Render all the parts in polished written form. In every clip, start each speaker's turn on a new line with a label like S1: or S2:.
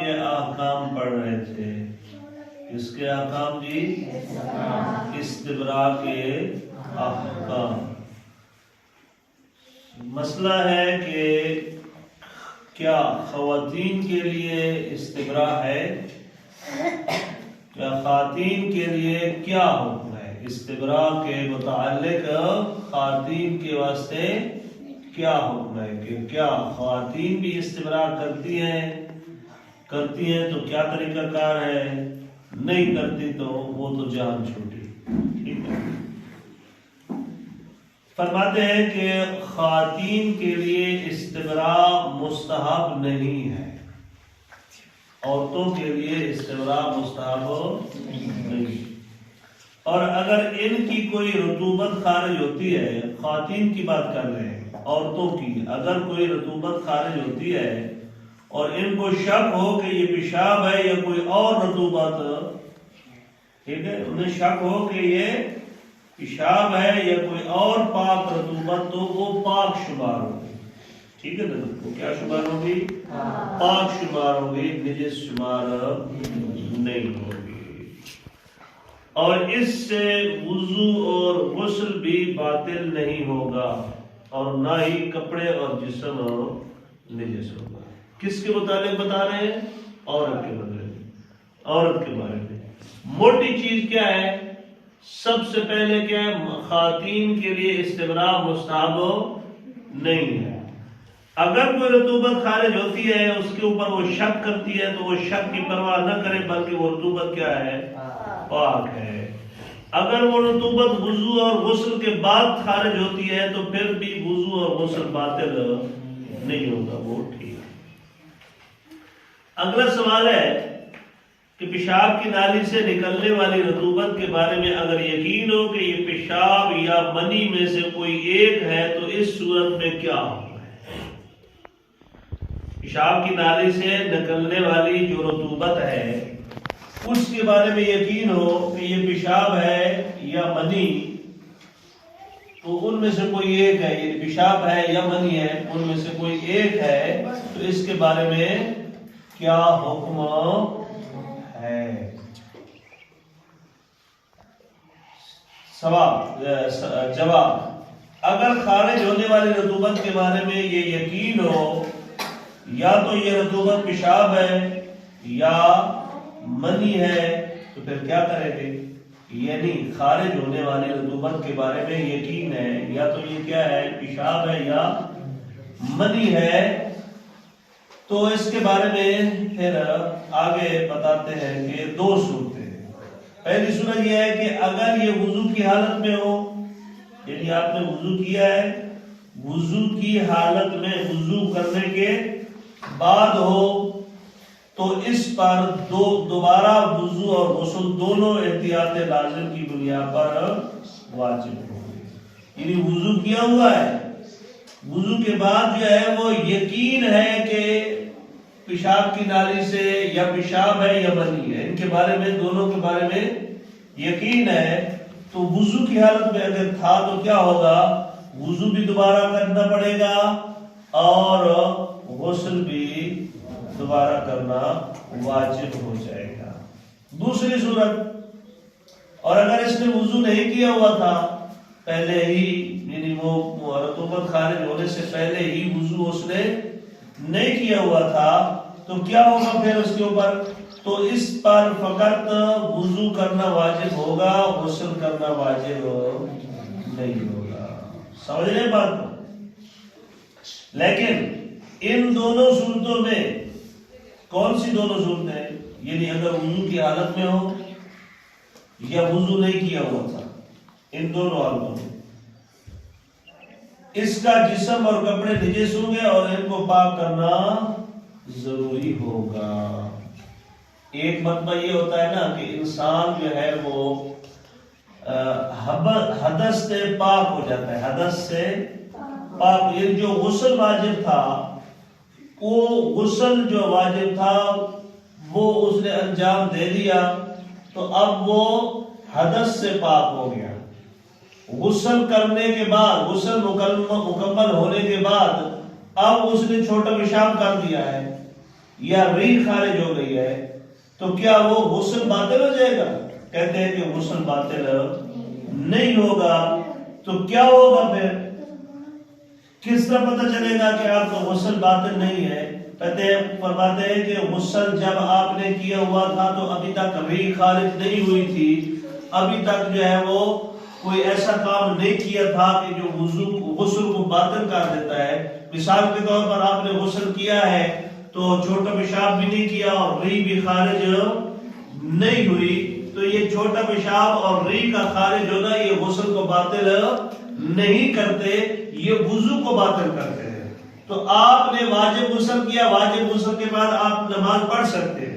S1: کے احکام پڑھ رہے تھے. اس کے احکام جی استبراء کے احکام. مسئلہ ہے کہ کیا خواتین کے لیے استبراء ہے؟ کیا خواتین کے لیے کیا حکم ہے؟ استبراء کے متعلق خواتین کے واسطے کیا حکم ہے کہ کیا خواتین بھی استبراء کرتی ہیں تو کیا طریقہ کار ہے، نہیں کرتی تو وہ تو جان چھوٹی. ٹھیک ہے. فرماتے ہیں کہ خواتین کے لیے استبراء مستحب نہیں ہے، عورتوں کے لیے استبراء مستحب نہیں. اور اگر ان کی کوئی رطوبت خارج ہوتی ہے، خواتین کی بات کر رہے ہیں، عورتوں کی، اگر کوئی رطوبت خارج ہوتی ہے اور ان کو شک ہو کہ یہ پیشاب ہے یا کوئی اور رطوبت، ٹھیک ہے، انہیں شک ہو کہ یہ پیشاب ہے یا کوئی اور پاک رطوبت، تو وہ پاک شمار ہوگی. ٹھیک ہے نا، وہ کیا شمار ہوگی؟ پاک شمار ہوگی، نجس شمار نہیں ہوگی. اور اس سے وضو اور غسل بھی باطل نہیں ہوگا اور نہ ہی کپڑے اور جسم نجس ہوگا. کس کے متعلق بتا رہے ہیں؟ عورت کے بارے میں. عورت کے بارے میں موٹی چیز کیا ہے؟ سب سے پہلے کیا ہے؟ خواتین کے لیے استبراء مستحب نہیں ہے. اگر کوئی رطوبت خارج ہوتی ہے اس کے اوپر وہ شک کرتی ہے تو وہ شک کی پرواہ نہ کرے، بلکہ وہ رطوبت کیا ہے؟ پاک ہے. اگر وہ رطوبت وضو اور غسل کے بعد خارج ہوتی ہے تو پھر بھی وضو اور غسل باطل نہیں ہوگا، وہ ٹھیک ہے. اگلا سوال ہے کہ پیشاب کی نالی سے نکلنے والی رطوبت کے بارے میں اگر یقین ہو کہ یہ پیشاب یا منی میں سے کوئی ایک ہے تو اس صورت میں کیا ہوگا؟ پیشاب کی نالی سے نکلنے والی جو رطوبت ہے اس کے بارے میں یقین ہو کہ یہ پیشاب ہے یا منی، تو ان میں سے کوئی ایک ہے، یہ پیشاب ہے یا منی ہے، ان میں سے کوئی ایک ہے، تو اس کے بارے میں کیا حکم ہے؟ جواب: اگر خارج ہونے والی رطوبت کے بارے میں یہ یقین ہو یا تو یہ رطوبت پیشاب ہے یا منی ہے تو پھر کیا کریں گے؟ یعنی خارج ہونے والی رطوبت کے بارے میں یقین ہے یا تو یہ کیا ہے؟ پیشاب ہے یا منی ہے، تو اس کے بارے میں پھر آگے بتاتے ہیں کہ دو صورتیں. پہلی صورت یہ ہے کہ اگر یہ وضو کی حالت میں ہو، یعنی آپ نے وضو کیا ہے، وضو کی حالت میں وضو کرنے کے بعد ہو تو اس پر دوبارہ وضو اور غسل دونوں احتیاط لازم کی بنیاد پر واجب ہوگی. یعنی وضو کیا ہوا ہے، وضو کے بعد جو ہے وہ یقین ہے کہ پیشاب کی نالی سے یا پیشاب ہے یا منی ہے، ان کے بارے میں، دونوں کے بارے میں یقین ہے، تو وضو کی حالت میں اگر تھا تو کیا ہوگا؟ وضو بھی دوبارہ کرنا پڑے گا اور غسل بھی دوبارہ کرنا واجب ہو جائے گا. دوسری صورت، اور اگر اس نے وضو نہیں کیا ہوا تھا پہلے ہی، یعنی وہ رطوبت خارج ہونے سے پہلے ہی وضو اس نے نہیں کیا ہوا تھا، تو کیا ہوگا پھر اس کے اوپر؟ تو اس پر فقط وضو کرنا واجب ہوگا، غسل کرنا واجب نہیں ہوگا. سمجھ رہے بات کو؟ لیکن ان دونوں صورتوں میں کون سی دونوں صورتیں؟ یعنی اگر وضو کی حالت میں ہو یا وضو نہیں کیا ہوا تھا، ان دونوں حالتوں میں اس کا جسم اور کپڑے نجس ہوں گے اور ان کو پاک کرنا ضروری ہوگا. ایک مرتبہ یہ ہوتا ہے نا کہ انسان جو ہے وہ حدث سے پاک ہو جاتا ہے، حدث سے پاک. یہ جو غسل واجب تھا، وہ غسل جو واجب تھا وہ اس نے انجام دے دیا، تو اب وہ حدث سے پاک ہو گیا. غسل کرنے کے بعد، غسل مکمل ہونے کے بعد اب اس نے چھوٹا پیشاب کر دیا ہے، یا ریح خارج ہو گئی ہے تو کیا وہ غسل باطل ہو جائے گا؟ کہتے ہیں کہ غسل باطل نہیں ہوگا. تو کیا ہوگا پھر؟ کس طرح پتہ چلے گا کہ آپ کا غسل باطل نہیں ہے؟ کہتے ہیں فرماتے ہیں کہ غسل جب آپ نے کیا ہوا تھا تو ابھی تک ریح خارج نہیں ہوئی تھی، ابھی تک جو ہے وہ کوئی ایسا کام نہیں کیا تھا کہ جو غسل کو باطل کر دیتا ہے. مثال کے طور پر آپ نے غسل کیا ہے تو چھوٹا پیشاب بھی نہیں کیا اور ریح بھی خارج نہیں ہوئی، تو یہ چھوٹا پیشاب اور ریح کا خارج ہونا یہ غسل کو باطل نہیں کرتے، یہ وضو کو باطل کرتے ہیں. تو آپ نے واجب غسل کیا، واجب غسل کے بعد آپ نماز پڑھ سکتے ہیں،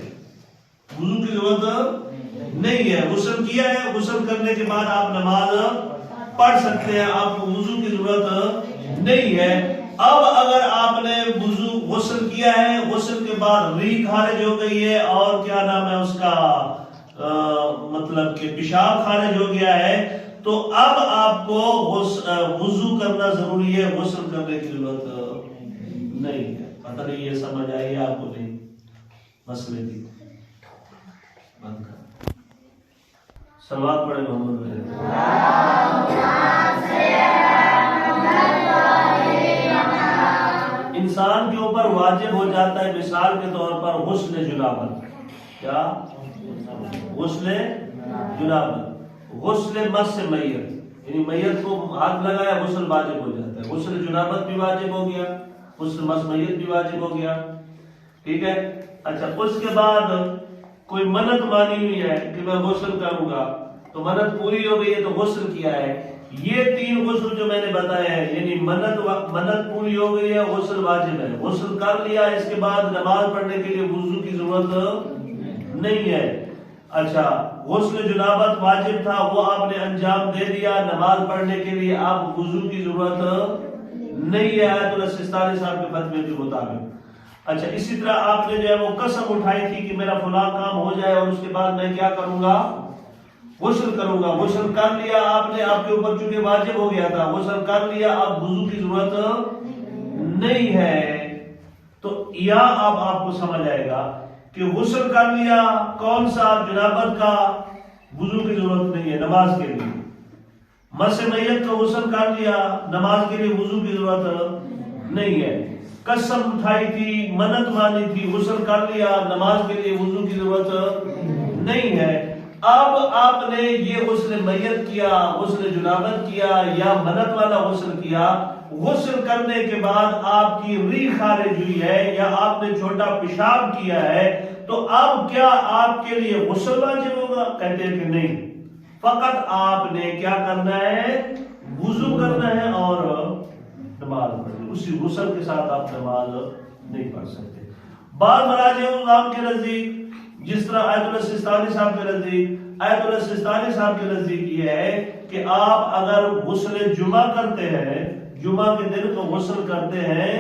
S1: وضو کی ضرورت نہیں ہے. غسل کیا ہے، غسل کرنے کے بعد آپ نماز پڑھ سکتے ہیں، آپ کو وضو کی ضرورت نہیں ہے. اب اگر آپ نے وضو غسل کیا ہے، غسل کے بعد ریح خارج ہو گئی ہے اور کیا نام ہے اس کا مطلب کہ پیشاب خارج ہو گیا ہے، تو اب آپ کو وضو کرنا ضروری ہے، غسل کرنے کی ضرورت نہیں ہے. پتہ نہیں یہ سمجھ آئی آپ کو نہیں؟ مسئلے کی بند کر سلوات پڑھے محمد میرے. انسان کے اوپر واجب ہو جاتا ہے مثال کے طور پر غسل جنابت. کیا؟ غسل جنابت، غسل مس میت، یعنی میت کو ہاتھ لگایا غسل واجب ہو جاتا ہے. غسل جنابت بھی واجب ہو گیا، غسل مس میت بھی واجب ہو گیا. ٹھیک ہے. اچھا، اس کے بعد کوئی منت مانی ہوئی ہے کہ میں غسل کروں گا، تو منت پوری ہو گئی ہے تو غسل کیا ہے. یہ تین غسل جو میں نے بتایا ہے، یعنی منت پوری ہو گئی ہے، غسل واجب ہے، غسل کر لیا، اس کے بعد نماز پڑھنے کے لیے وضو کی ضرورت نہیں ہے. اچھا، غسل جنابت واجب تھا، وہ آپ نے انجام دے دیا، نماز پڑھنے کے لیے آپ وضو کی ضرورت نہیں ہے آیت اللہ سستانی صاحب کے فتوے کے مطابق. اچھا، اسی طرح آپ نے جو ہے وہ قسم اٹھائی تھی کہ میرا فلاں کام ہو جائے اور اس کے بعد میں کیا کروں گا؟ غسل کروں گا. غسل کر لیا آپ نے، آپ کے اوپر چونکہ واجب ہو گیا تھا، غسل کر لیا، اب وضو کی ضرورت نہیں ہے. تو یہاں اب آپ کو سمجھ آئے گا کہ غسل کر لیا کون سا؟ جنابت کا، وضو کی ضرورت نہیں ہے نماز کے لیے. مس میت کا غسل کر لیا، نماز کے لیے وضو کی ضرورت نہیں ہے. قسم اٹھائی تھی، منت مانی تھی، غسل کر لیا، نماز کے لیے وضو کی ضرورت نہیں ہے. اب آپ نے یہ غسل میت کیا، غسل جنابت کیا یا منت والا غسل کیا، غسل کرنے کے بعد آپ کی ریح خارج ہوئی ہے یا آپ نے چھوٹا پیشاب کیا ہے، تو اب کیا آپ کے لیے غسل واجب ہوگا؟ کہتے ہیں کہ نہیں، فقط آپ نے کیا کرنا ہے؟ وضو کرنا ہے اور نماز پڑھنی. اسی غسل کے ساتھ آپ نماز نہیں پڑھ سکتے. بعض مراجع العلماء کے نزدیک، جس طرح آیت اللہ سستانی صاحب کے نزدیک، آیت اللہ سستانی صاحب کے نزدیک یہ ہے کہ آپ اگر غسل جمعہ کرتے ہیں، جمعہ کے دن کو غسل کرتے ہیں،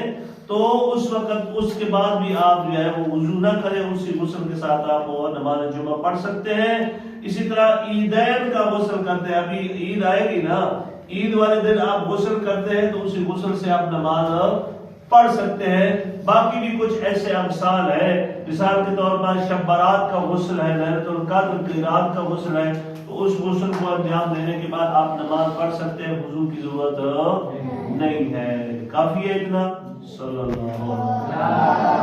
S1: تو اس وقت اس کے بعد بھی آپ جو ہے وہ وضو نہ کریں، اسی غسل کے ساتھ آپ وہ نماز جمعہ پڑھ سکتے ہیں. اسی طرح عیدین کا غسل کرتے ہیں، ابھی عید آئے گی نا، عید والے دن آپ غسل کرتے ہیں تو اسی غسل سے آپ نماز پڑھ سکتے ہیں. باقی بھی کچھ ایسے امثال ہیں، مثال کے طور پر شب برات کا غسل ہے، لیلۃ القدر کی رات کا غسل ہے، تو اس غسل کو انجام دینے کے بعد آپ نماز پڑھ سکتے ہیں، وضو کی ضرورت نہیں ہے. کافی ہے اتنا. صلی اللہ علیہ وسلم.